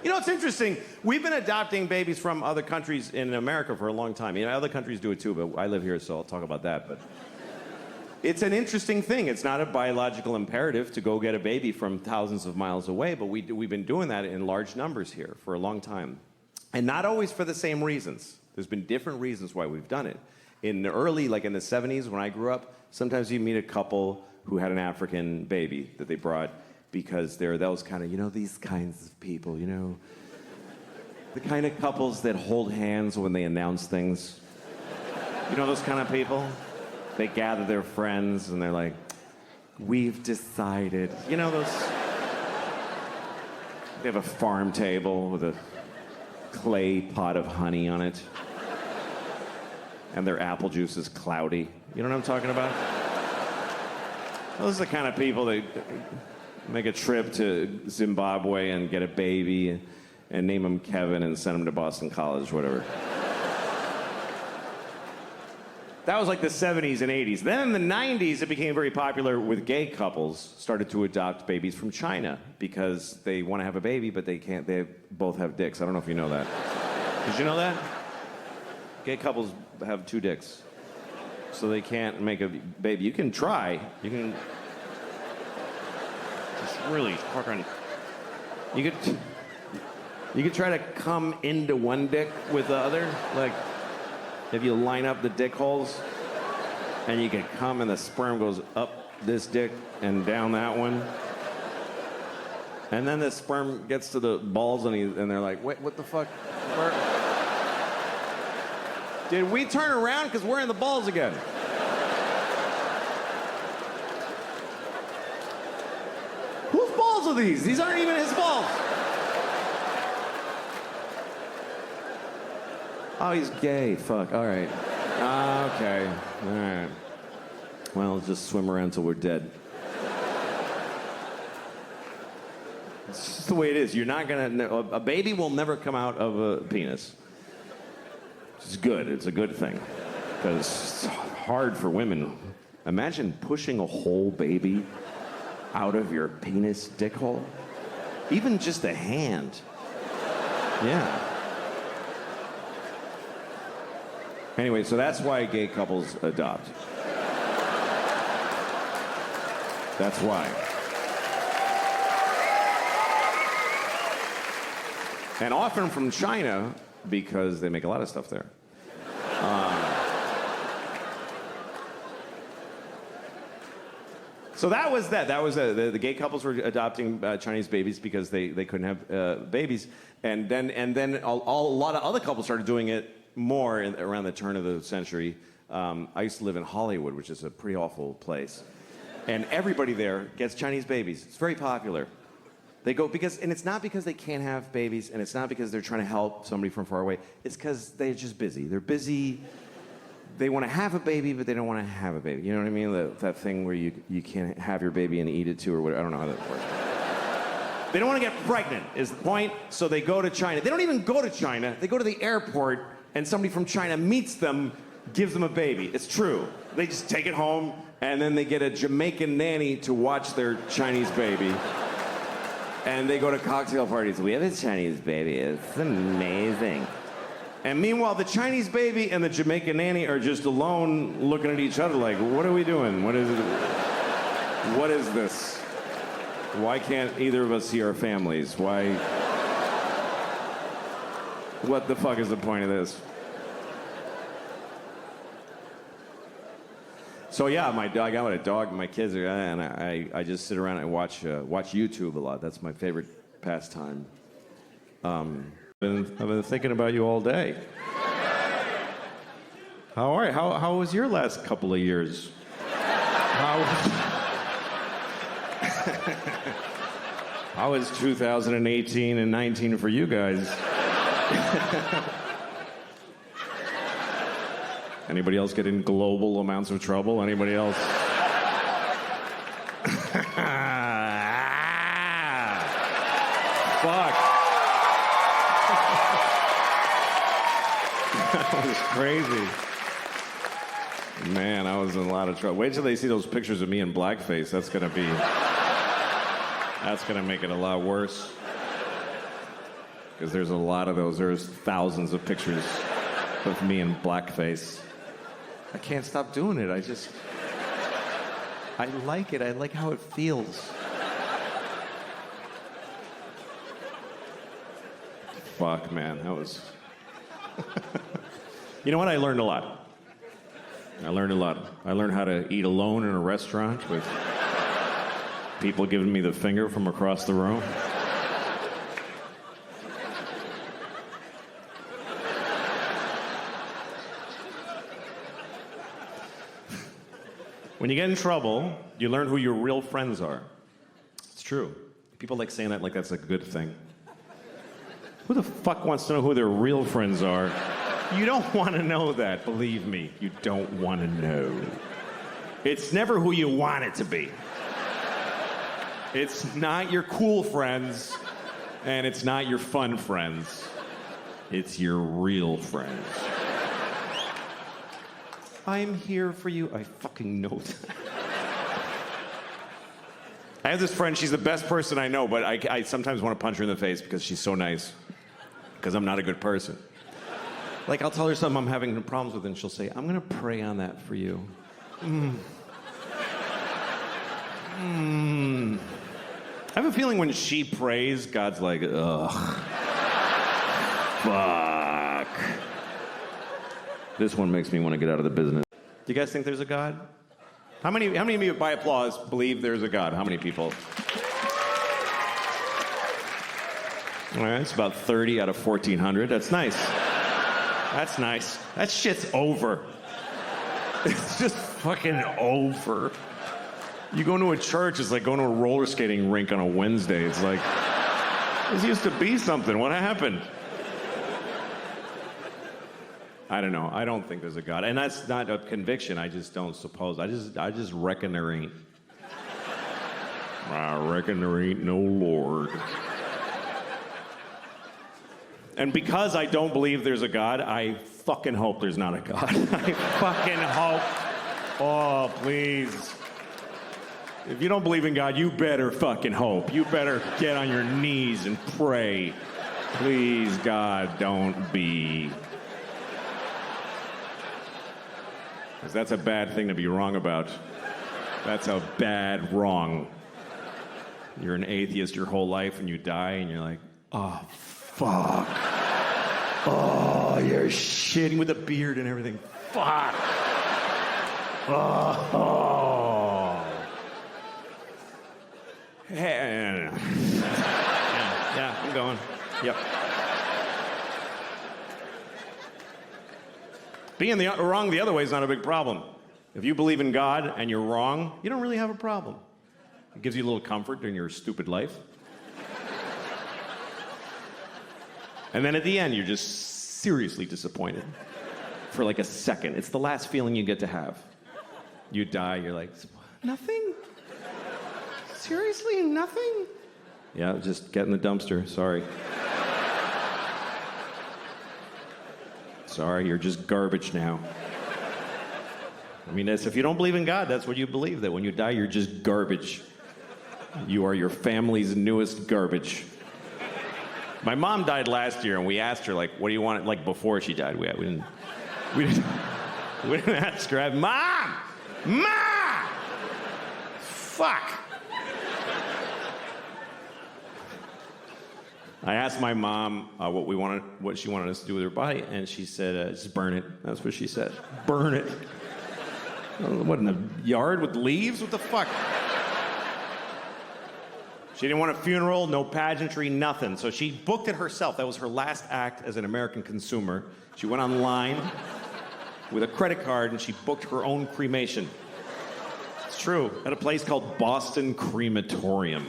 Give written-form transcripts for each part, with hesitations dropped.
You know, it's interesting. We've been adopting babies from other countries in America for a long time. You know, other countries do it too, but I live here, so I'll talk about that. But it's an interesting thing. It's not a biological imperative to go get a baby from thousands of miles away, but we've been doing that in large numbers here for a long time. And not always for the same reasons. There's been different reasons why we've done it. In the early, like in the 70s when I grew up, sometimes you meet a couple who had an African baby that they brought because they're those kind of, you know, these kinds of people, you know, the kind of couples that hold hands when they announce things. You know those kind of people? They gather their friends and they're like, we've decided. You know those? They have a farm table with a clay pot of honey on it. And their apple juice is cloudy. You know what I'm talking about? Those are the kind of people that make a trip to Zimbabwe and get a baby and name him Kevin and send him to Boston College, whatever. That was like the 70s and 80s. Then in the 90s, it became very popular with gay couples started to adopt babies from China because they want to have a baby, but they can't. They both have dicks. I don't know if you know that. Did you know that? Gay couples have two dicks, so they can't make a baby. You can try. You can just really fucking. You could try to come into one dick with the other, like if you line up the dick holes, and you can come, and the sperm goes up this dick and down that one, and then the sperm gets to the balls, and they're like, wait, what the fuck? Did we turn around? Because we're in the balls again. Whose balls are these? These aren't even his balls. Oh, he's gay. Fuck. All right. Okay. All right. Well, let's just swim around till we're dead. It's just the way it is. You're not gonna. A baby will never come out of a penis. It's good. It's a good thing. Because it's hard for women. Imagine pushing a whole baby out of your penis dick hole. Even just a hand. Yeah. Anyway, so that's why gay couples adopt. That's why. And often from China, because they make a lot of stuff there. So that was that. That was the gay couples were adopting Chinese babies because they couldn't have babies, and then a lot of other couples started doing it more around the turn of the century. I used to live in Hollywood, which is a pretty awful place, and everybody there gets Chinese babies. It's very popular. They go and it's not because they can't have babies, and it's not because they're trying to help somebody from far away. It's because they're just busy. They're busy. They want to have a baby, but they don't want to have a baby. You know what I mean? That thing where you can't have your baby and eat it too, or whatever. I don't know how that works. They don't want to get pregnant, is the point. So they go to China. They don't even go to China. They go to the airport, and somebody from China meets them, gives them a baby. It's true. They just take it home, and then they get a Jamaican nanny to watch their Chinese baby. And they go to cocktail parties. We have a Chinese baby. It's amazing. And meanwhile, the Chinese baby and the Jamaican nanny are just alone looking at each other like, what are we doing? What is it? What is this? Why can't either of us see our families? Why? What the fuck is the point of this? So yeah, I got a dog, my kids are, and I just sit around and watch YouTube a lot. That's my favorite pastime. I've been thinking about you all day. How are you? How was your last couple of years? How was 2018 and 19 for you guys? Anybody else get in global amounts of trouble? Anybody else? Fuck. That was crazy. Man, I was in a lot of trouble. Wait till they see those pictures of me in blackface. That's gonna make it a lot worse. because there's a lot of those. There's thousands of pictures of me in blackface. I can't stop doing it. I like it. I like how it feels. Fuck, man, that was... You know what? I learned a lot. I learned how to eat alone in a restaurant with people giving me the finger from across the room. When you get in trouble, you learn who your real friends are. It's true. People like saying that like that's a good thing. Who the fuck wants to know who their real friends are? You don't want to know that, believe me. You don't want to know. It's never who you want it to be. It's not your cool friends, and it's not your fun friends. It's your real friends. I'm here for you. I fucking know that. I have this friend, she's the best person I know, but I sometimes want to punch her in the face because she's so nice. Because I'm not a good person. Like, I'll tell her something I'm having problems with, and she'll say, I'm going to pray on that for you. I have a feeling when she prays, God's like, ugh. Fuck. This one makes me want to get out of the business. Do you guys think there's a God? How many of you, by applause, believe there's a God? How many people? All right, it's about 30 out of 1,400. That's nice. That's nice. That shit's over. It's just fucking over. You go to a church, it's like going to a roller skating rink on a Wednesday. It's like, this used to be something. What happened? I don't know. I don't think there's a God. And that's not a conviction. I just don't suppose. I just reckon there ain't. I reckon there ain't no Lord. And because I don't believe there's a God, I fucking hope there's not a God. I fucking hope. Oh, please. If you don't believe in God, you better fucking hope. You better get on your knees and pray. Please, God, don't be. Because that's a bad thing to be wrong about. That's a bad wrong. You're an atheist your whole life and you die and you're like, oh, fuck. Oh, you're shitting with a beard and everything. Fuck. Oh. Yeah, I'm going. Yep. Being wrong the other way is not a big problem. If you believe in God and you're wrong, you don't really have a problem. It gives you a little comfort in your stupid life. And then at the end, you're just seriously disappointed for like a second. It's the last feeling you get to have. You die, you're like, nothing? Seriously, nothing? Yeah, just get in the dumpster, sorry. Sorry, you're just garbage now. I mean, if you don't believe in God, that's what you believe, that when you die, you're just garbage. You are your family's newest garbage. My mom died last year, and we asked her, like, what do you want, like, before she died? We didn't ask her, Mom! Mom! Fuck! I asked my mom what she wanted us to do with her body, and she said, just burn it. That's what she said. Burn it. What, in the yard with leaves? What the fuck? She didn't want a funeral, no pageantry, nothing. So she booked it herself. That was her last act as an American consumer. She went online with a credit card, and she booked her own cremation. It's true. At a place called Boston Crematorium.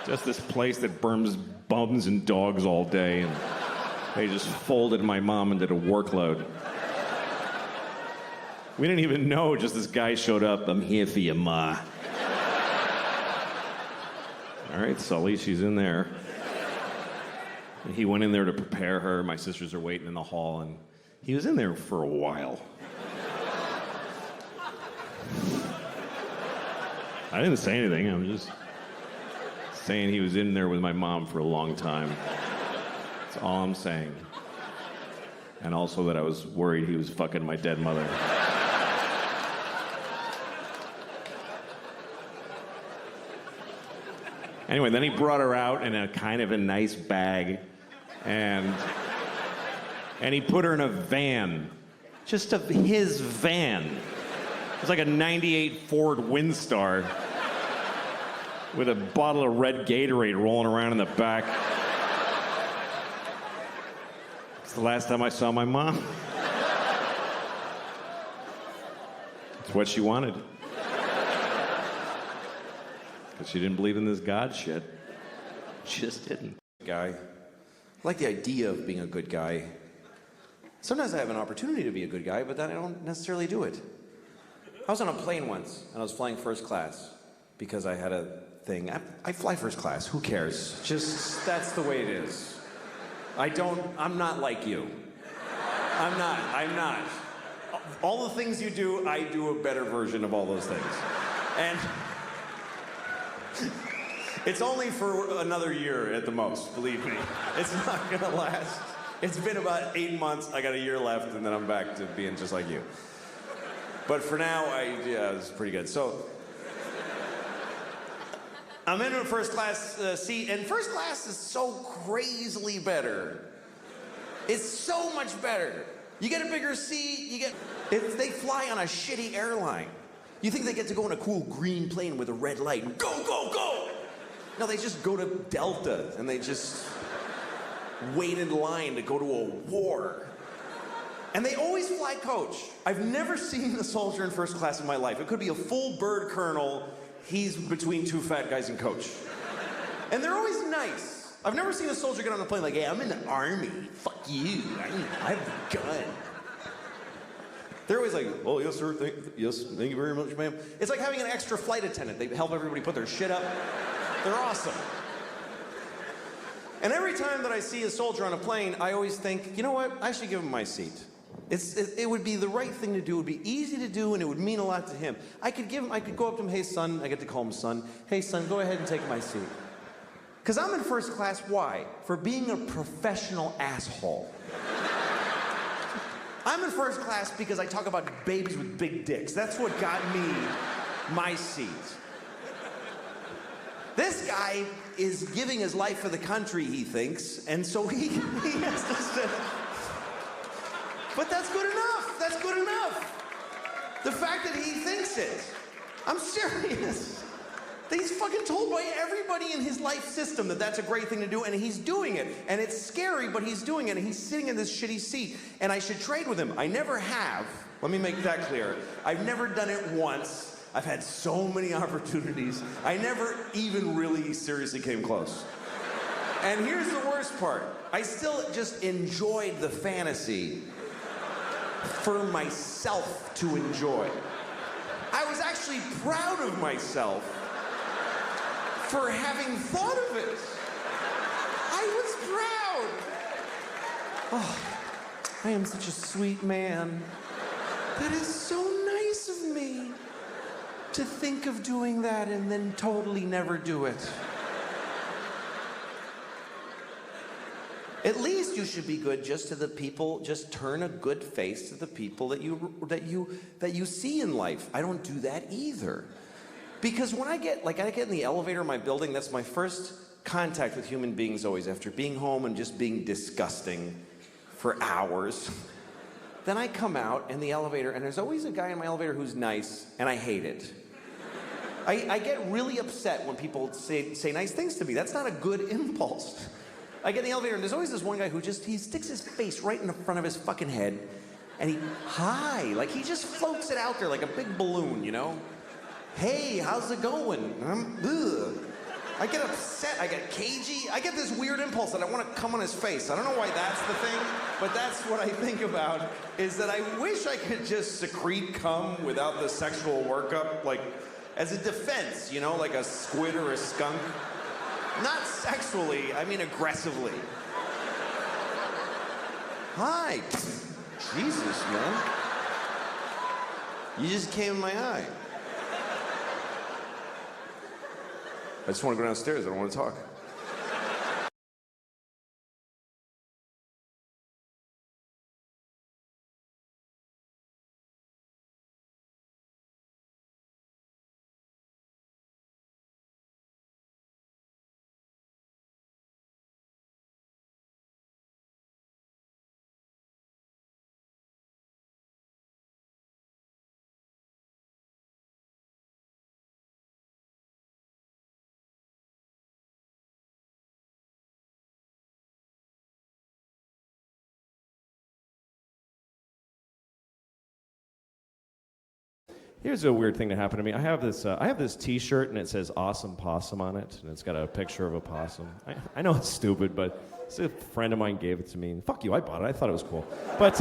Just this place that burns bums and dogs all day, and they just folded my mom and did a workload. We didn't even know, just this guy showed up. I'm here for you, Ma. All right, Sully, she's in there. And he went in there to prepare her. My sisters are waiting in the hall, and he was in there for a while. I didn't say anything. I'm just saying he was in there with my mom for a long time. That's all I'm saying. And also that I was worried he was fucking my dead mother. Anyway, then he brought her out in a kind of a nice bag, and he put her in a van. Just his van. It was like a 98 Ford Windstar with a bottle of red Gatorade rolling around in the back. It's the last time I saw my mom. It's what she wanted. Because she didn't believe in this God shit. She just didn't. Guy. I like the idea of being a good guy. Sometimes I have an opportunity to be a good guy, but then I don't necessarily do it. I was on a plane once, and I was flying first class because I had a thing. I fly first class. Who cares? Just, that's the way it is. I'm not like you. I'm not. All the things you do, I do a better version of all those things. And it's only for another year at the most, believe me. It's not gonna last. It's been about 8 months, I got a year left, and then I'm back to being just like you. But for now, it's pretty good. So, I'm in a first class seat, and first class is so crazily better. It's so much better. You get a bigger seat, they fly on a shitty airline. You think they get to go in a cool green plane with a red light and go, go, go! No, they just go to Delta, and they just wait in line to go to a war. And they always fly coach. I've never seen a soldier in first class in my life. It could be a full bird colonel. He's between two fat guys in coach. And they're always nice. I've never seen a soldier get on a plane like, hey, I'm in the army. Fuck you. I have a gun. They're always like, oh, yes, sir. Thank you very much, ma'am. It's like having an extra flight attendant. They help everybody put their shit up. They're awesome. And every time that I see a soldier on a plane, I always think, you know what? I should give him my seat. It would be the right thing to do. It would be easy to do, and it would mean a lot to him. I could go up to him, hey, son. I get to call him son. Hey, son, go ahead and take my seat. Because I'm in first class, why? For being a professional asshole. I'm in first class because I talk about babies with big dicks. That's what got me my seat. This guy is giving his life for the country, he thinks, and so he has to say, but that's good enough. That's good enough. The fact that he thinks it. I'm serious. He's fucking told by everybody in his life system that that's a great thing to do, and he's doing it. And it's scary, but he's doing it, and he's sitting in this shitty seat, and I should trade with him. I never have. Let me make that clear. I've never done it once. I've had so many opportunities. I never even really seriously came close. And here's the worst part. I still just enjoyed the fantasy for myself to enjoy. I was actually proud of myself for having thought of it. I was proud. Oh, I am such a sweet man. That is so nice of me to think of doing that and then totally never do it. At least you should be good just to the people, just turn a good face to the people that you see in life. I don't do that either. Because when I get in the elevator in my building, that's my first contact with human beings always, after being home and just being disgusting for hours. Then I come out in the elevator, and there's always a guy in my elevator who's nice, and I hate it. I get really upset when people say nice things to me. That's not a good impulse. I get in the elevator, and there's always this one guy who he sticks his face right in the front of his fucking head, and hi, like he just floats it out there like a big balloon, you know? Hey, how's it going? I get upset, I get cagey, I get this weird impulse that I want to come on his face. I don't know why that's the thing, but that's what I think about, is that I wish I could just secrete cum without the sexual workup, like as a defense, you know, like a squid or a skunk. Not sexually, I mean aggressively. Hi. Jesus, man. You just came in my eye. I just want to go downstairs. I don't want to talk. Here's a weird thing that happened to me. I have this T-shirt and it says "Awesome Possum" on it, and it's got a picture of a possum. I know it's stupid, but a friend of mine gave it to me. And fuck you, I bought it. I thought it was cool. But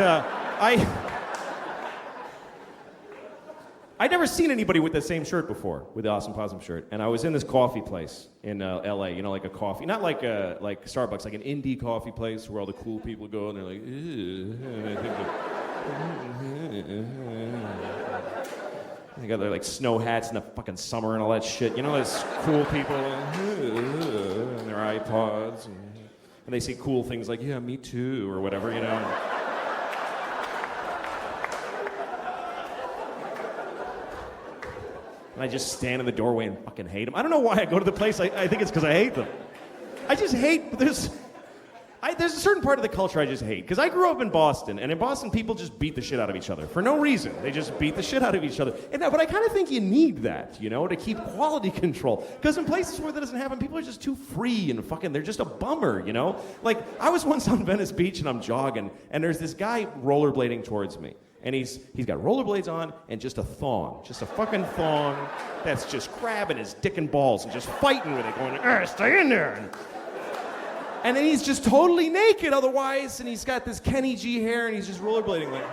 I'd never seen anybody with the same shirt before, with the Awesome Possum shirt. And I was in this coffee place in L.A. You know, like a coffee, not like Starbucks, like an indie coffee place where all the cool people go and they're like, they got their like snow hats in the fucking summer and all that shit. You know, those cool people and their iPods and they say cool things like, yeah, me too, or whatever, you know. And I just stand in the doorway and fucking hate them. I don't know why I go to the place. I think it's because I hate them. I just hate, there's a certain part of the culture I just hate. Because I grew up in Boston, and in Boston, people just beat the shit out of each other for no reason. They just beat the shit out of each other. But I kind of think you need that, you know, to keep quality control. Because in places where that doesn't happen, people are just too free and fucking, they're just a bummer, you know? Like, I was once on Venice Beach, and I'm jogging, and there's this guy rollerblading towards me. And he's got rollerblades on and just a thong. Just a fucking thong that's just grabbing his dick and balls and just fighting with it, going, stay in there. And then he's just totally naked otherwise, and he's got this Kenny G hair, and he's just rollerblading like.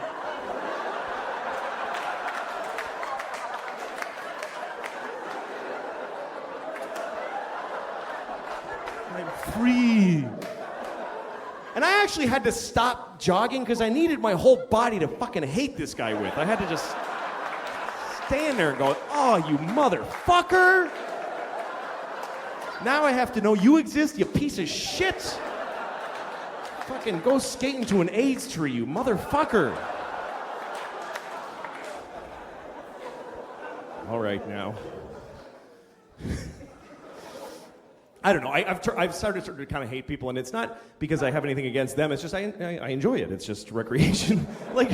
I'm free. And I actually had to stop jogging because I needed my whole body to fucking hate this guy with. I had to just stand there and go, oh, you motherfucker. Now I have to know you exist, you piece of shit. Fucking go skating to an AIDS tree, you motherfucker. All right, now. I don't know. I've started to kind of hate people, and it's not because I have anything against them. It's just I enjoy it. It's just recreation. Like,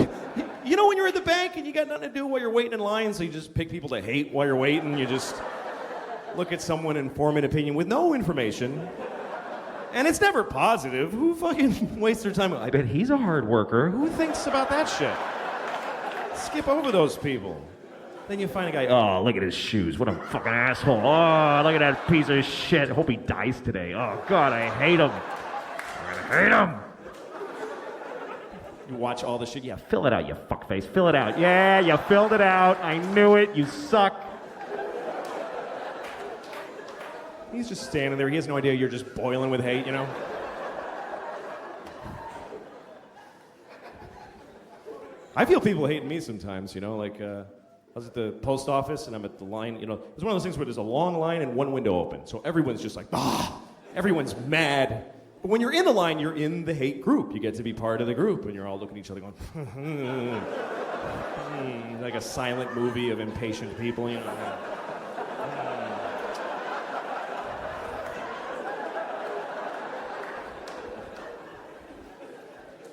you know when you're at the bank and you got nothing to do while you're waiting in line, so you just pick people to hate while you're waiting. You just look at someone and form an opinion with no information. And it's never positive. Who fucking wastes their time? I bet he's a hard worker. Who thinks about that shit? Skip over those people. Then you find a guy, oh, look at his shoes. What a fucking asshole. Oh, look at that piece of shit. Hope he dies today. Oh, God, I hate him. I hate him. You watch all the shit. Yeah, fill it out, you fuckface. Fill it out. Yeah, you filled it out. I knew it. You suck. He's just standing there. He has no idea you're just boiling with hate, you know? I feel people hating me sometimes, you know, like, I was at the post office and I'm at the line, you know, it's one of those things where there's a long line and one window open. So everyone's just like, everyone's mad. But when you're in the line, you're in the hate group. You get to be part of the group and you're all looking at each other going, like a silent movie of impatient people, you know.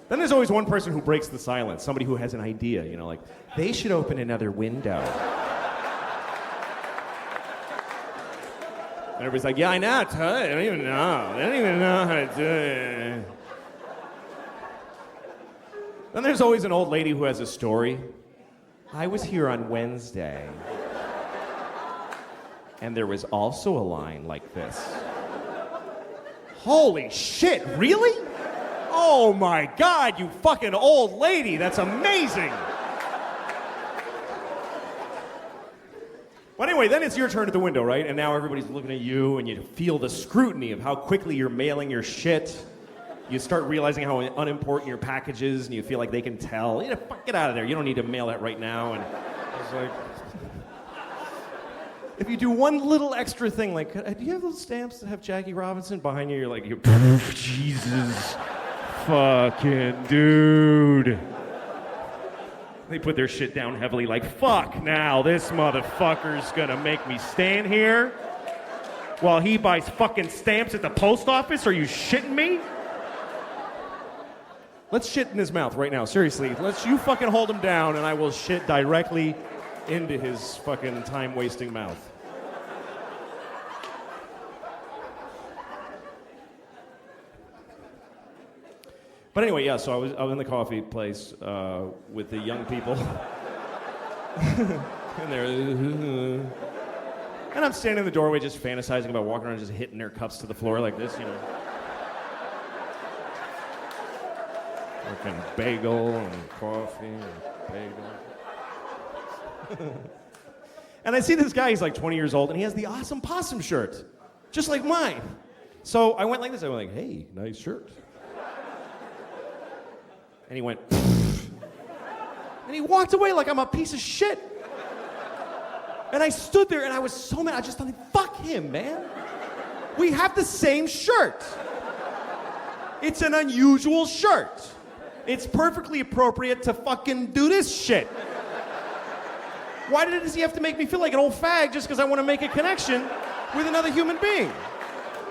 Then there's always one person who breaks the silence, somebody who has an idea, you know, like, they should open another window. And everybody's like, yeah, I know, I don't even know. They don't even know how to do it. Then there's always an old lady who has a story. I was here on Wednesday, and there was also a line like this. Holy shit, really? Oh my God, you fucking old lady, that's amazing. But anyway, then it's your turn at the window, right? And now everybody's looking at you and you feel the scrutiny of how quickly you're mailing your shit. You start realizing how unimportant your package is and you feel like they can tell. You know, fuck, get out of there, you don't need to mail that right now. And it's like, if you do one little extra thing, like, do you have those stamps that have Jackie Robinson behind you? You're like, Jesus. Fucking dude. They put their shit down heavily like, fuck now, this motherfucker's gonna make me stand here while he buys fucking stamps at the post office? Are you shitting me? Let's shit in his mouth right now, seriously. You fucking hold him down and I will shit directly into his fucking time-wasting mouth. But anyway, yeah, so I was in the coffee place with the young people. And they're, and I'm standing in the doorway just fantasizing about walking around just hitting their cups to the floor like this, you know. Fucking bagel and coffee and bagel. And I see this guy, he's like 20 years old, and he has the awesome Possum shirt, just like mine. So I went like this, I went like, hey, nice shirt. And he went, and he walked away like I'm a piece of shit. And I stood there and I was so mad. I just thought, fuck him, man. We have the same shirt. It's an unusual shirt. It's perfectly appropriate to fucking do this shit. Why does he have to make me feel like an old fag just because I want to make a connection with another human being?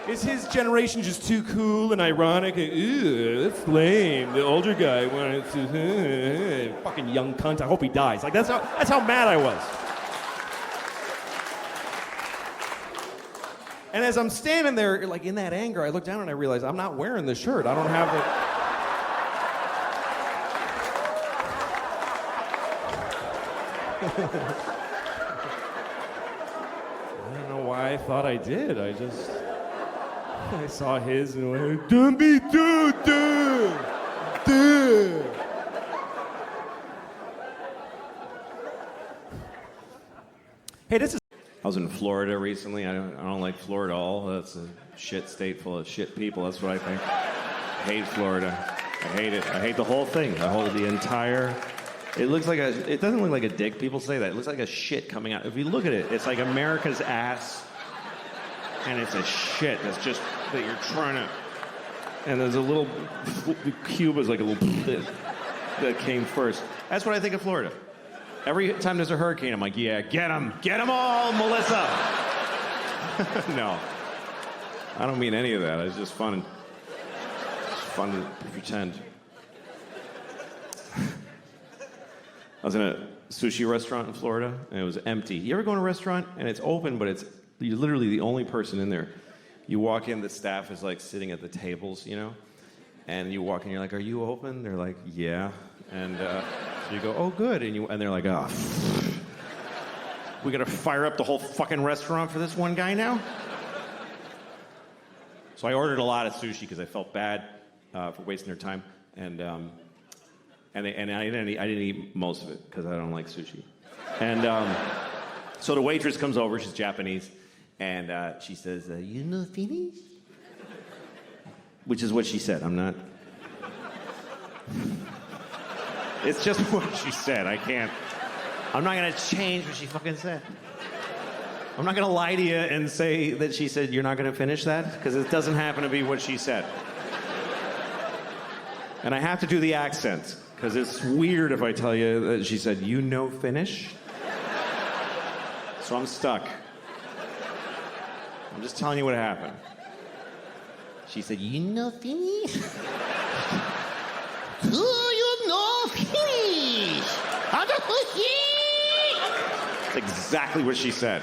Is his generation just too cool and ironic? Ew, that's lame. The older guy wanted to... fucking young cunt. I hope he dies. Like, that's how mad I was. And as I'm standing there, like, in that anger, I look down and I realize I'm not wearing this shirt. I don't have it. I don't know why I thought I did. I saw his and went, don't be too. Hey, this is... I was in Florida recently. I don't like Florida at all. That's a shit state full of shit people. That's what I think. I hate Florida. I hate it. I hate the whole thing. The entire... It looks like it doesn't look like a dick. People say that. It looks like a shit coming out. If you look at it, it's like America's ass. And it's a shit that's just, that you're trying to... And there's a little... Cuba's like a little... that came first. That's what I think of Florida. Every time there's a hurricane, I'm like, yeah, get them all, Melissa. No, I don't mean any of that. It's just fun. It's fun to pretend. I was in a sushi restaurant in Florida, and it was empty. You ever go in a restaurant, and it's open, but you're literally the only person in there. You walk in, the staff is like sitting at the tables, you know? And you walk in, you're like, are you open? They're like, yeah. And so you go, oh, good. And they're like, oh, we gotta fire up the whole fucking restaurant for this one guy now? So I ordered a lot of sushi because I felt bad for wasting their time. And I didn't eat most of it because I don't like sushi. And so the waitress comes over, she's Japanese, and she says, you know Finnish? Which is what she said. I'm not... It's just what she said. I'm not going to change what she fucking said. I'm not going to lie to you and say that she said, you're not going to finish that? Because it doesn't happen to be what she said. And I have to do the accent, because it's weird if I tell you that she said, you know Finnish? So I'm stuck. I'm just telling you what happened. She said, you know Finnish? Do you know Finnish? That's exactly what she said.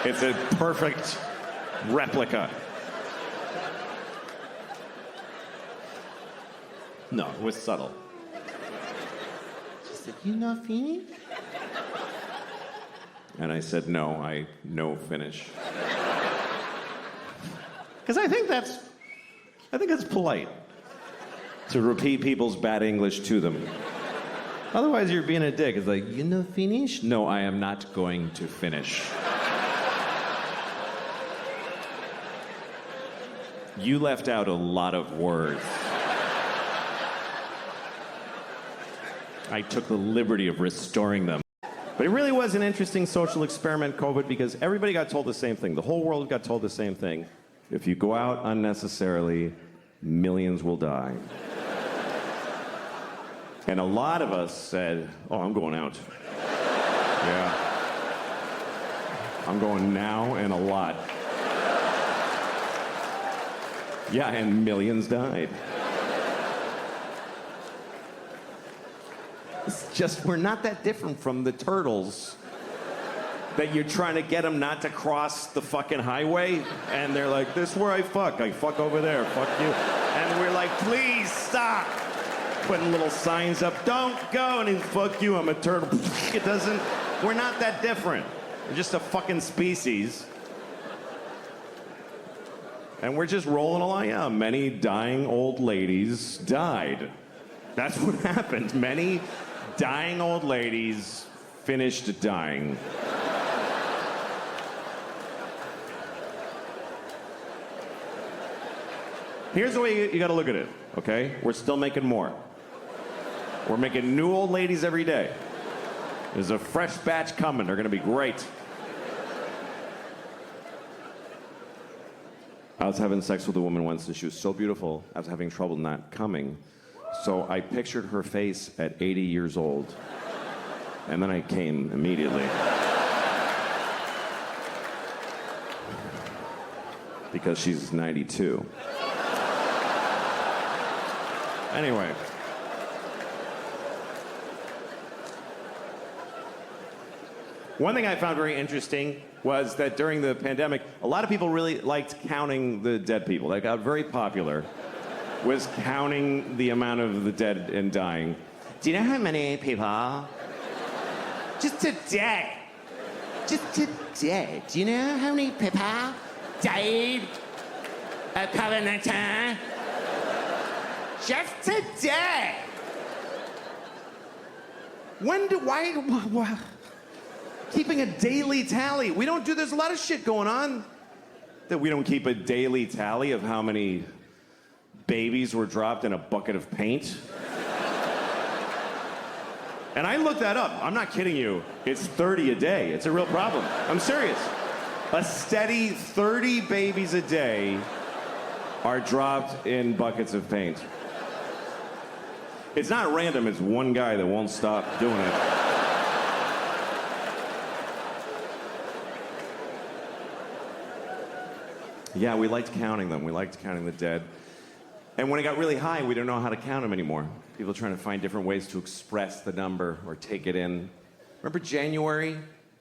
It's a perfect replica. No, it was subtle. She said, you know Finnish? And I said, no, I know Finnish. Because I think that's polite to repeat people's bad English to them. Otherwise, you're being a dick. It's like, you know Finnish? No, I am not going to finish. You left out a lot of words. I took the liberty of restoring them. But it really was an interesting social experiment, COVID, because everybody got told the same thing. The whole world got told the same thing. If you go out unnecessarily, millions will die. And a lot of us said, oh, I'm going out. Yeah. I'm going now and a lot. Yeah, and millions died. It's just, we're not that different from the turtles that you're trying to get them not to cross the fucking highway, and they're like, this is where I fuck over there, fuck you. And we're like, please stop. Putting little signs up, don't go, and he's, fuck you, I'm a turtle. It doesn't, We're not that different. We're just a fucking species. And we're just rolling along. Yeah, many dying old ladies died. That's what happened. Many dying old ladies finished dying. Here's the way you gotta look at it, okay? We're still making more. We're making new old ladies every day. There's a fresh batch coming. They're gonna be great. I was having sex with a woman once and she was so beautiful, I was having trouble not coming. So I pictured her face at 80 years old. And then I came immediately. Because she's 92. Anyway. One thing I found very interesting was that during the pandemic, a lot of people really liked counting the dead people. That got very popular, was counting the amount of the dead and dying. Do you know how many people? Just today. Just today. Do you know how many people died of COVID-19? Just today. Why? Keeping a daily tally. We don't do, there's a lot of shit going on that we don't keep a daily tally of how many babies were dropped in a bucket of paint. And I looked that up. I'm not kidding you. It's 30 a day. It's a real problem. I'm serious. A steady 30 babies a day are dropped in buckets of paint. It's not random. It's one guy that won't stop doing it. Yeah, we liked counting them. We liked counting the dead. And when it got really high, we didn't know how to count them anymore. People trying to find different ways to express the number or take it in. Remember January?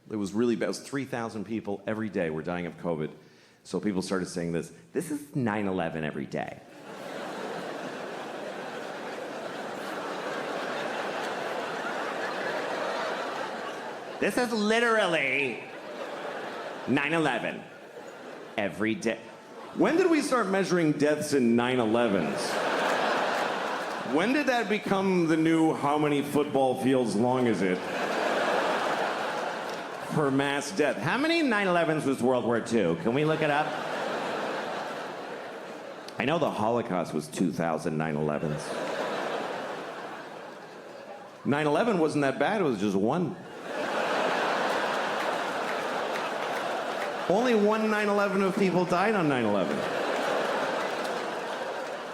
It was really bad. It was 3,000 people every day were dying of COVID. So people started saying this is 9/11 every day. This is literally 9/11 every day. When did we start measuring deaths in 9/11s? When did that become the new how many football fields long is it? Per mass death. How many 9/11s was World War II? Can we look it up? I know the Holocaust was 2,000 9/11s. 9/11 wasn't that bad, it was just one. Only one 9/11 of people died on 9/11.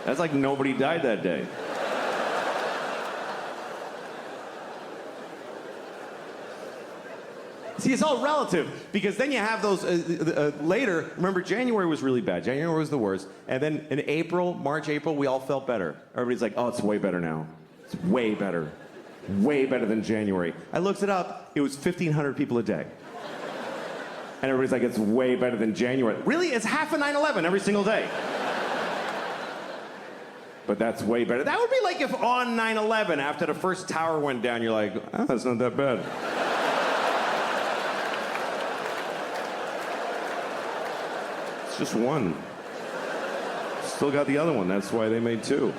That's like nobody died that day. See, it's all relative, because then you have those later. Remember, January was really bad. January was the worst. And then in April, March, April, we all felt better. Everybody's like, oh, it's way better now. It's way better. Way better than January. I looked it up. It was 1,500 people a day. And everybody's like, it's way better than January. Really? It's half of 9/11 every single day. But that's way better. That would be like if on 9/11, after the first tower went down, you're like, oh, that's not that bad. It's just one. Still got the other one. That's why they made two.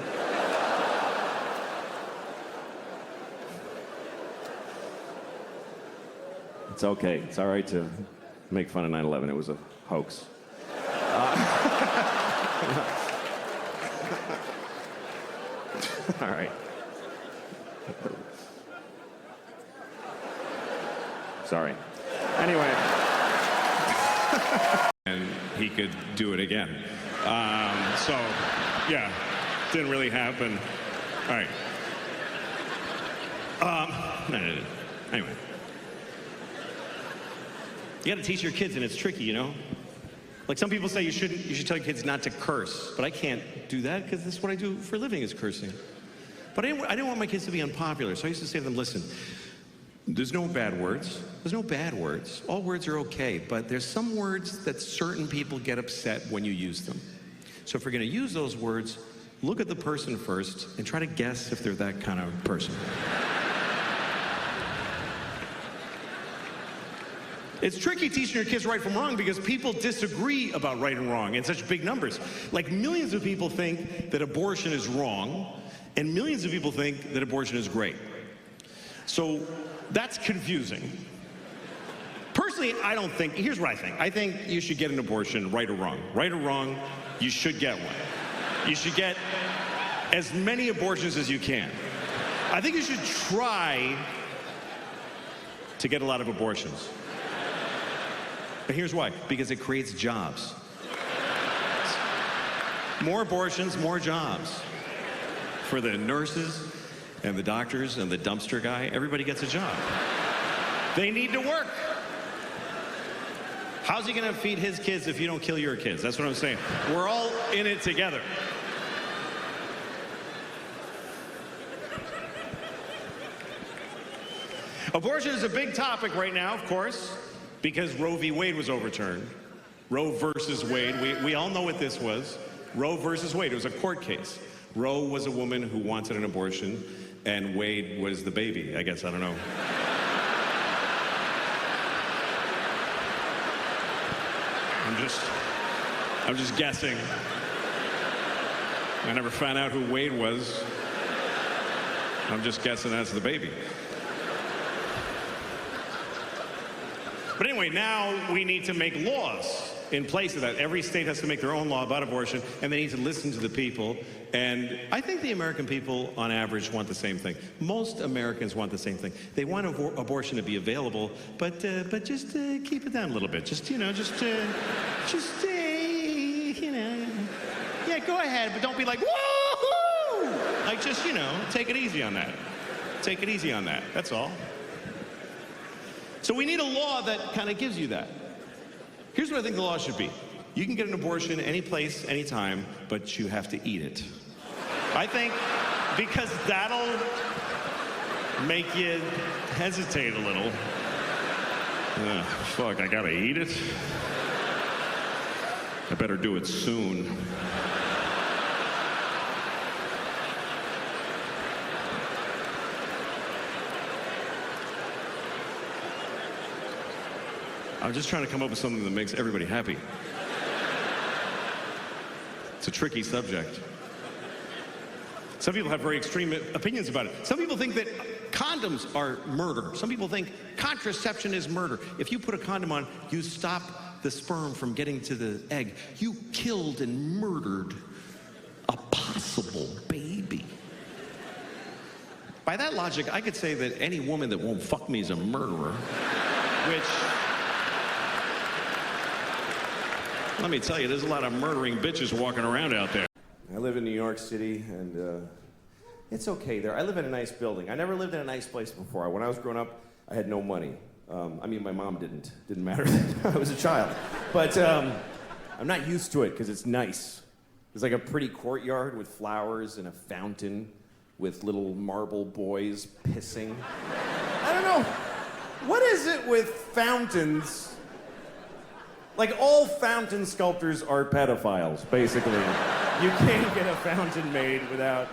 It's okay. It's all right to make fun of 9/11. It was a hoax. All right. Sorry. Anyway. And he could do it again. So, yeah, didn't really happen. All right. No. Anyway. You gotta teach your kids, and it's tricky, you know? Like some people say you should tell your kids not to curse, but I can't do that because this is what I do for a living is cursing. But I didn't want my kids to be unpopular, so I used to say to them, listen, there's no bad words. There's no bad words. All words are okay, but there's some words that certain people get upset when you use them. So if you're gonna use those words, look at the person first and try to guess if they're that kind of person. It's tricky teaching your kids right from wrong because people disagree about right and wrong in such big numbers. Like millions of people think that abortion is wrong, and millions of people think that abortion is great. So that's confusing. Personally, I don't think, here's what I think. I think you should get an abortion, right or wrong. Right or wrong, you should get one. You should get as many abortions as you can. I think you should try to get a lot of abortions. But here's why, because it creates jobs. More abortions, more jobs. For the nurses and the doctors and the dumpster guy, everybody gets a job. They need to work. How's he gonna feed his kids if you don't kill your kids? That's what I'm saying. We're all in it together. Abortion is a big topic right now, of course, because Roe v. Wade was overturned. Roe versus Wade, we all know what this was. Roe versus Wade, it was a court case. Roe was a woman who wanted an abortion, and Wade was the baby, I guess, I don't know. I'm just guessing. I never found out who Wade was. I'm just guessing that's the baby. But anyway, now we need to make laws in place of that. Every state has to make their own law about abortion, and they need to listen to the people. And I think the American people, on average, want the same thing. Most Americans want the same thing. They want abortion to be available, but just keep it down a little bit. Just yeah, go ahead, but don't be like, woo-hoo! Like, just, take it easy on that. Take it easy on that, that's all. So we need a law that kind of gives you that. Here's what I think the law should be. You can get an abortion any place, anytime, but you have to eat it. I think because that'll make you hesitate a little. Fuck, I gotta eat it? I better do it soon. I'm just trying to come up with something that makes everybody happy. It's a tricky subject. Some people have very extreme opinions about it. Some people think that condoms are murder. Some people think contraception is murder. If you put a condom on, you stop the sperm from getting to the egg. You killed and murdered a possible baby. By that logic, I could say that any woman that won't fuck me is a murderer, which... Let me tell you, there's a lot of murdering bitches walking around out there. I live in New York City, and it's okay there. I live in a nice building. I never lived in a nice place before. When I was growing up, I had no money. I mean, my mom didn't. Didn't matter. I was a child. But I'm not used to it because it's nice. There's like a pretty courtyard with flowers and a fountain with little marble boys pissing. I don't know. What is it with fountains? Like, all fountain sculptors are pedophiles, basically. You can't get a fountain made without...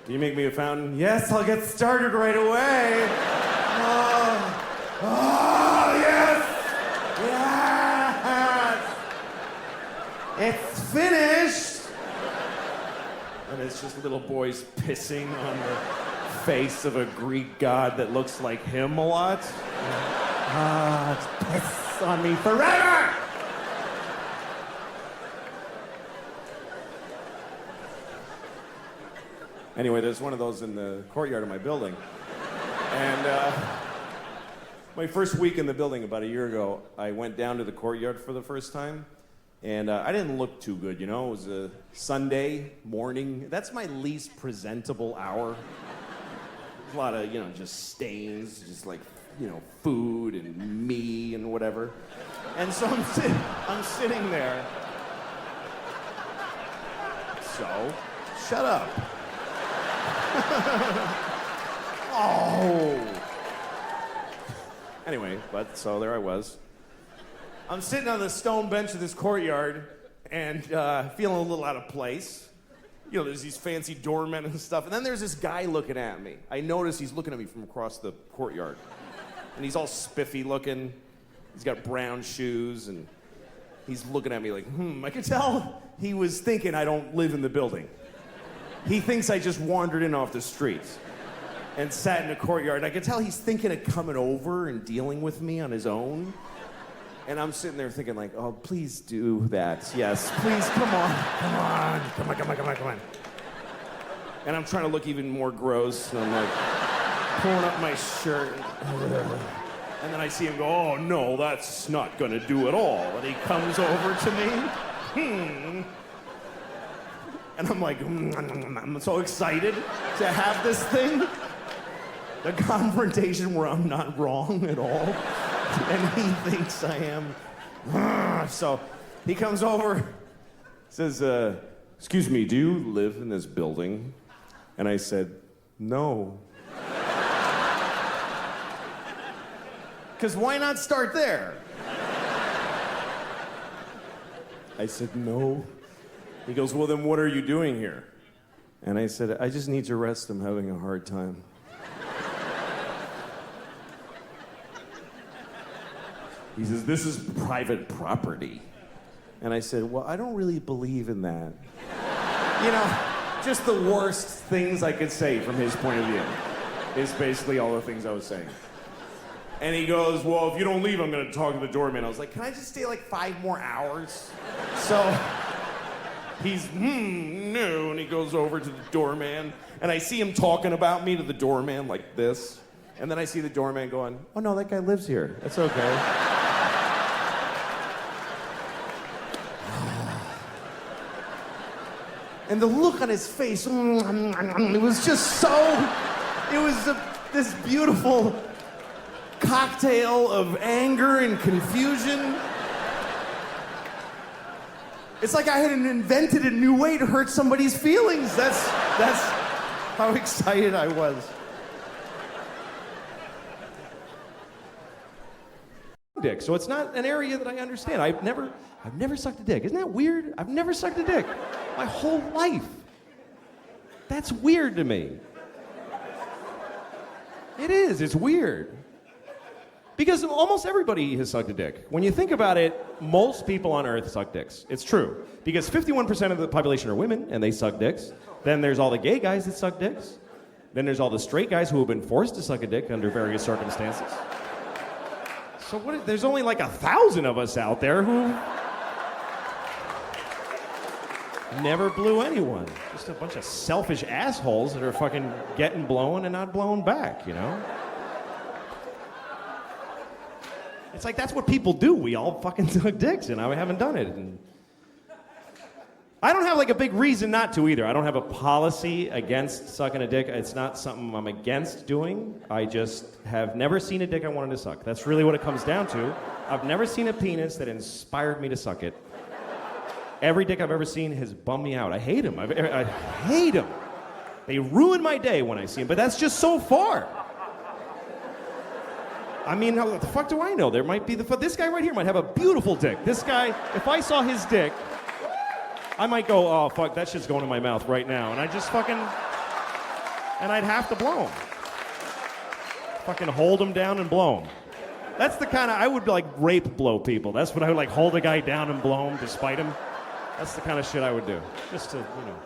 Can you make me a fountain? Yes, I'll get started right away. Oh, yes! Yes! It's finished! And it's just little boys pissing on the face of a Greek god that looks like him a lot. It's piss on me forever! Anyway, there's one of those in the courtyard of my building. And my first week in the building about a year ago, I went down to the courtyard for the first time. And I didn't look too good, It was a Sunday morning. That's my least presentable hour. There's a lot of, just stains, just like, food and me and whatever. And so I'm sitting there. So, shut up. Oh. Anyway, so there I was. I'm sitting on the stone bench of this courtyard and feeling a little out of place. There's these fancy doormen and stuff. And then there's this guy looking at me. I notice he's looking at me from across the courtyard. And he's all spiffy looking. He's got brown shoes, and he's looking at me like, I could tell he was thinking I don't live in the building. He thinks I just wandered in off the street and sat in the courtyard. And I could tell he's thinking of coming over and dealing with me on his own. And I'm sitting there thinking like, oh, please do that. Yes, please, come on. And I'm trying to look even more gross. And I'm like, pulling up my shirt. And then I see him go, oh, no, that's not gonna do at all. And he comes over to me. And I'm like, I'm so excited to have this thing. The confrontation where I'm not wrong at all. And he thinks I am. So he comes over, says, excuse me, do you live in this building? And I said, no. Because why not start there? I said, no. He goes, well, then what are you doing here? And I said, I just need to rest. I'm having a hard time. He says, this is private property. And I said, well, I don't really believe in that. You know, just the worst things I could say from his point of view is basically all the things I was saying. And he goes, well, if you don't leave, I'm gonna talk to the doorman. I was like, can I just stay like 5 more hours? So he's, no, and he goes over to the doorman, and I see him talking about me to the doorman like this. And then I see the doorman going, oh no, that guy lives here. That's okay. And the look on his face, it was just so, it was this beautiful cocktail of anger and confusion. It's like I had invented a new way to hurt somebody's feelings. That's how excited I was. Dick, so it's not an area that I understand. I've never sucked a dick. Isn't that weird? I've never sucked a dick my whole life. That's weird to me. It is, it's weird. Because almost everybody has sucked a dick. When you think about it, most people on Earth suck dicks. It's true. Because 51% of the population are women, and they suck dicks. Then there's all the gay guys that suck dicks. Then there's all the straight guys who have been forced to suck a dick under various circumstances. So there's only like 1,000 of us out there who never blew anyone. Just a bunch of selfish assholes that are fucking getting blown and not blown back, you know? It's like that's what people do. We all fucking suck dicks, and I haven't done it. And I don't have like a big reason not to either. I don't have a policy against sucking a dick. It's not something I'm against doing. I just have never seen a dick I wanted to suck. That's really what it comes down to. I've never seen a penis that inspired me to suck it. Every dick I've ever seen has bummed me out. I hate them. I hate them. They ruin my day when I see them, but that's just so far. I mean, how the fuck do I know? There might be this guy right here might have a beautiful dick. This guy, if I saw his dick, I might go, oh, fuck, that shit's going in my mouth right now. And I just fucking, and I'd have to blow him. Fucking hold him down and blow him. That's the kind of, I would like rape blow people. That's what I would like, hold a guy down and blow him to spite him. That's the kind of shit I would do. Just to, you know.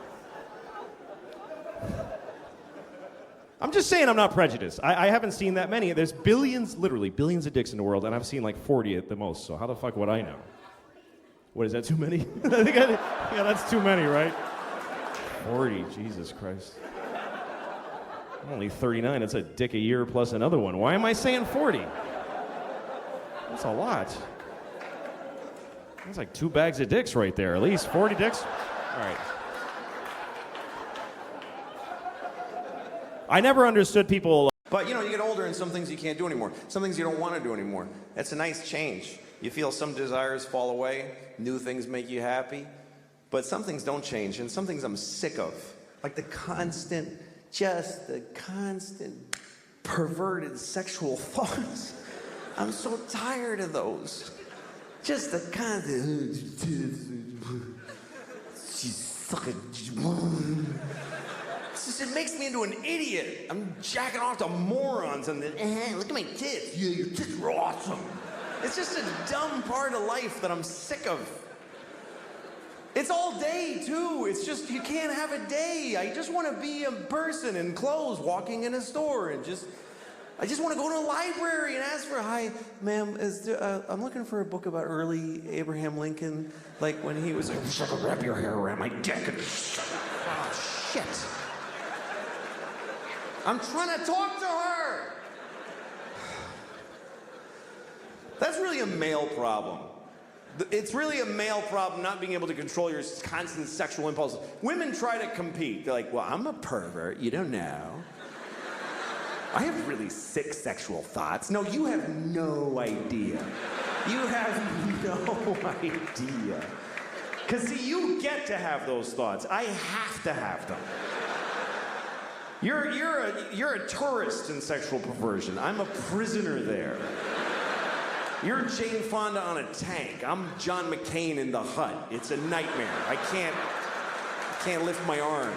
I'm just saying I'm not prejudiced. I haven't seen that many. There's billions, literally billions of dicks in the world, and I've seen like 40 at the most. So how the fuck would I know? What, is that too many? Yeah, that's too many, right? 40, Jesus Christ. I'm only 39. That's a dick a year plus another one. Why am I saying 40? That's a lot. That's like 2 bags of dicks right there, at least 40 dicks. All right. I never understood people. But you know, you get older and some things you can't do anymore. Some things you don't want to do anymore. That's a nice change. You feel some desires fall away, new things make you happy, but some things don't change, and some things I'm sick of. Like the constant perverted sexual thoughts. I'm so tired of those. Just the constant, she's sucking. It makes me into an idiot. I'm jacking off to morons and then, look at my tits. Yeah, your tits are awesome. It's just a dumb part of life that I'm sick of. It's all day, too. It's just, you can't have a day. I just want to be a person in clothes walking in a store and I just want to go to a library and ask for, hi, ma'am, I'm looking for a book about early Abraham Lincoln, like when he was like, wrap your hair around my dick and oh, shit. I'm trying to talk to her. That's really a male problem. It's really a male problem not being able to control your constant sexual impulses. Women try to compete. They're like, well, I'm a pervert. You don't know. I have really sick sexual thoughts. No, you have no idea. You have no idea. Because, see, you get to have those thoughts. I have to have them. You're a tourist in sexual perversion. I'm a prisoner there. You're Jane Fonda on a tank. I'm John McCain in the hut. It's a nightmare. I can't lift my arms.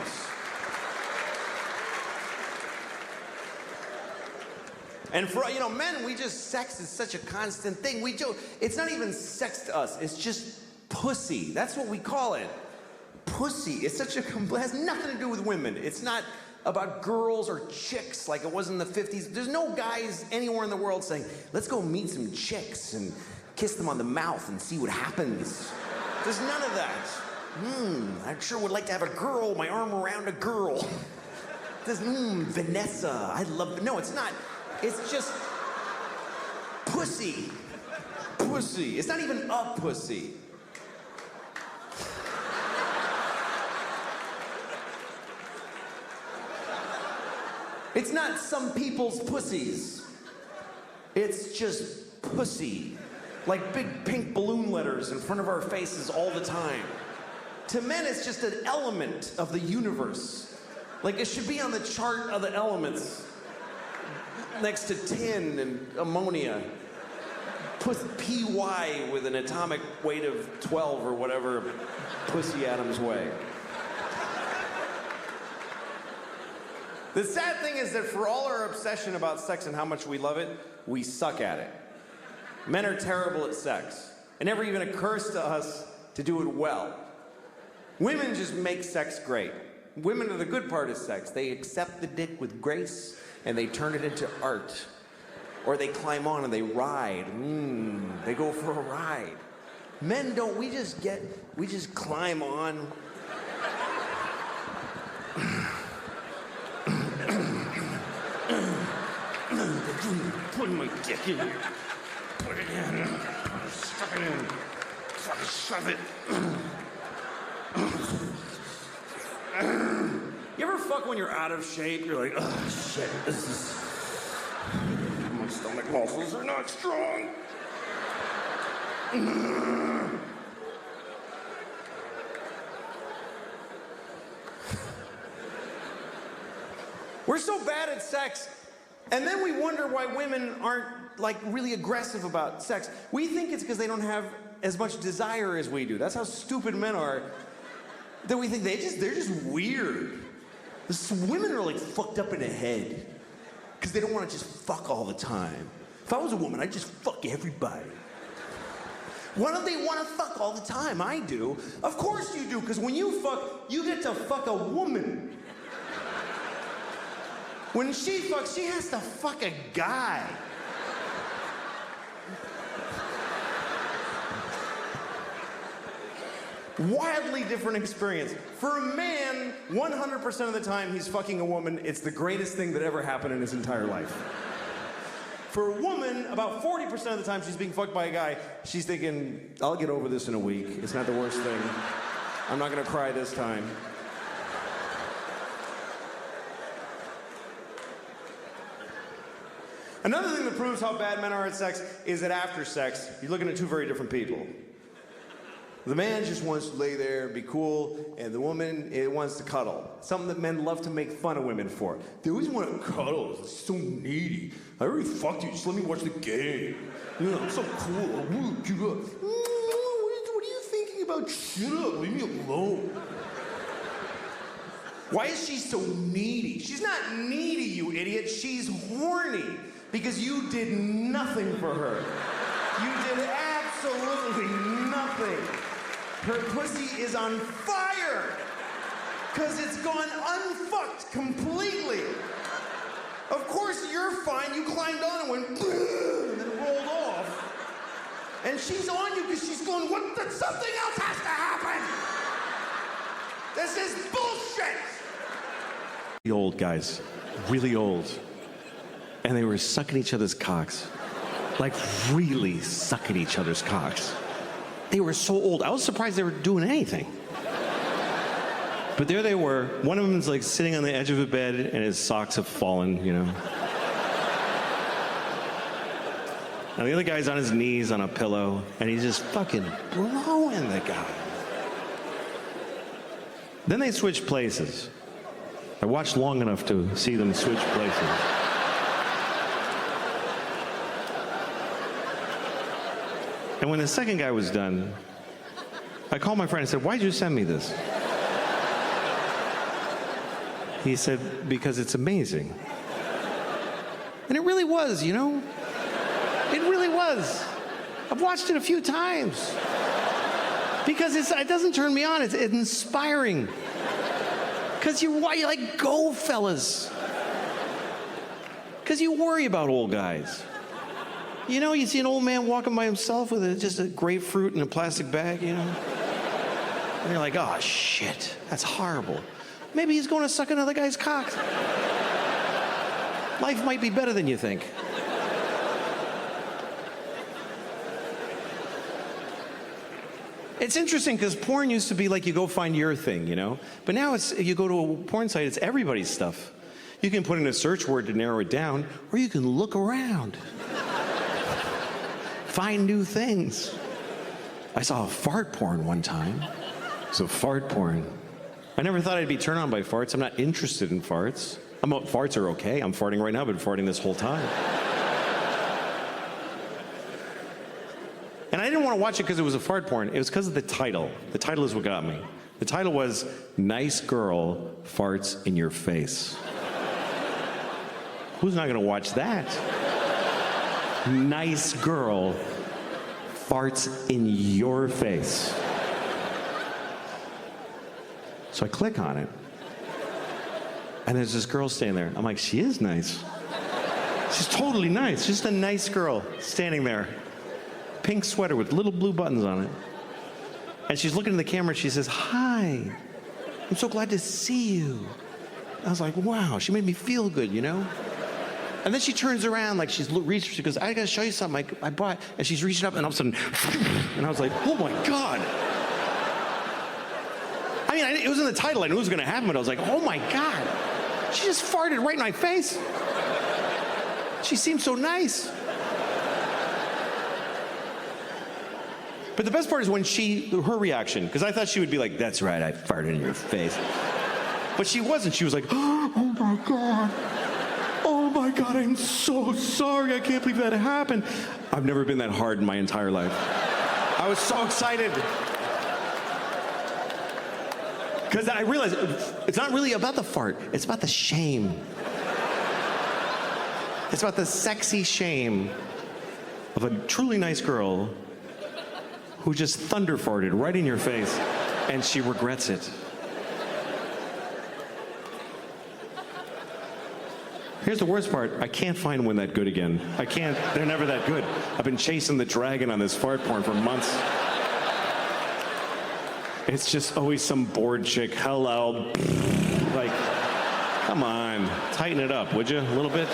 And for, men, sex is such a constant thing. It's not even sex to us. It's just pussy. That's what we call it. Pussy. It's such it has nothing to do with women. It's not about girls or chicks like it was in the 50s. There's no guys anywhere in the world saying, let's go meet some chicks and kiss them on the mouth and see what happens. There's none of that. I sure would like to have a girl, my arm around a girl. There's, Vanessa, I love, no, it's not. It's just pussy. Pussy. It's not even a pussy. It's not some people's pussies. It's just pussy. Like big pink balloon letters in front of our faces all the time. To men, it's just an element of the universe. Like it should be on the chart of the elements. Next to tin and ammonia. Put PY with an atomic weight of 12 or whatever pussy atoms weigh. The sad thing is that for all our obsession about sex and how much we love it, we suck at it. Men are terrible at sex. It never even occurs to us to do it well. Women just make sex great. Women are the good part of sex. They accept the dick with grace and they turn it into art. Or they climb on and they ride. They go for a ride. Men don't, we just climb on. Putting my dick in here. Put it in. Stuff it in. Fucking shove it. You ever fuck when you're out of shape? You're like, oh shit, my stomach muscles are not strong. We're so bad at sex. And then we wonder why women aren't, like, really aggressive about sex. We think it's because they don't have as much desire as we do. That's how stupid men are. That we think they're just weird. Women are, like, fucked up in the head. Because they don't want to just fuck all the time. If I was a woman, I'd just fuck everybody. Why don't they want to fuck all the time? I do. Of course you do, because when you fuck, you get to fuck a woman. When she fucks, she has to fuck a guy. Wildly different experience. For a man, 100% of the time he's fucking a woman, it's the greatest thing that ever happened in his entire life. For a woman, about 40% of the time she's being fucked by a guy, she's thinking, I'll get over this in a week. It's not the worst thing. I'm not gonna cry this time. Another thing that proves how bad men are at sex is that after sex, you're looking at two very different people. The man just wants to lay there, be cool, and the woman wants to cuddle. Something that men love to make fun of women for. They always want to cuddle. It's so needy. I already fucked you. Just let me watch the game. You know, I'm so cool. What are you thinking about? Shut up. Leave me alone. Why is she so needy? She's not needy, you idiot. She's horny. Because you did nothing for her. You did absolutely nothing. Her pussy is on fire. Because it's gone unfucked completely. Of course, you're fine. You climbed on and went, and then rolled off. And she's on you because she's going, something else has to happen. This is bullshit. The old guys, really old. And they were sucking each other's cocks. Like really sucking each other's cocks. They were so old. I was surprised they were doing anything. But there they were. One of them's like sitting on the edge of a bed and his socks have fallen, you know. And the other guy's on his knees on a pillow and he's just fucking blowing the guy. Then they switched places. I watched long enough to see them switch places. And when the second guy was done, I called my friend and said, "Why'd you send me this?" He said, "Because it's amazing." And it really was, you know? It really was. I've watched it a few times. Because it doesn't turn me on, it's inspiring. Because you're like, go, fellas. Because you worry about old guys. You know, you see an old man walking by himself with just a grapefruit in a plastic bag, you know? And you're like, oh, shit, that's horrible. Maybe he's going to suck another guy's cock. Life might be better than you think. It's interesting because porn used to be like you go find your thing, you know? But now you go to a porn site, it's everybody's stuff. You can put in a search word to narrow it down, or you can look around. Find new things. I saw a fart porn one time. So fart porn. I never thought I'd be turned on by farts. I'm not interested in farts. Farts are okay. I'm farting right now. I've been farting this whole time. And I didn't want to watch it because it was a fart porn. It was because of the title. The title is what got me. The title was, "Nice Girl Farts in Your Face." Who's not going to watch that? Nice girl farts in your face. So I click on it. And there's this girl standing there. I'm like, she is nice. She's totally nice. Just a nice girl standing there. Pink sweater with little blue buttons on it. And she's looking in the camera and she says, "Hi, I'm so glad to see you." I was like, wow, she made me feel good, you know? And then she turns around like she's reaching, she goes, "I gotta show you something I bought." And she's reaching up and all of a sudden, and I was like, oh my God. I mean, it was in the title, I knew it was gonna happen, but I was like, oh my God. She just farted right in my face. She seemed so nice. But the best part is when her reaction, because I thought she would be like, "That's right, I farted in your face." But she wasn't, she was like, "Oh my God. Oh my God, I'm so sorry. I can't believe that happened." I've never been that hard in my entire life. I was so excited. Because I realized it's not really about the fart, it's about the shame. It's about the sexy shame of a truly nice girl who just thunder farted right in your face, and she regrets it. Here's the worst part. I can't find one that good again. I can't. They're never that good. I've been chasing the dragon on this fart porn for months. It's just always some bored chick. Hello. Like, come on. Tighten it up, would you? A little bit?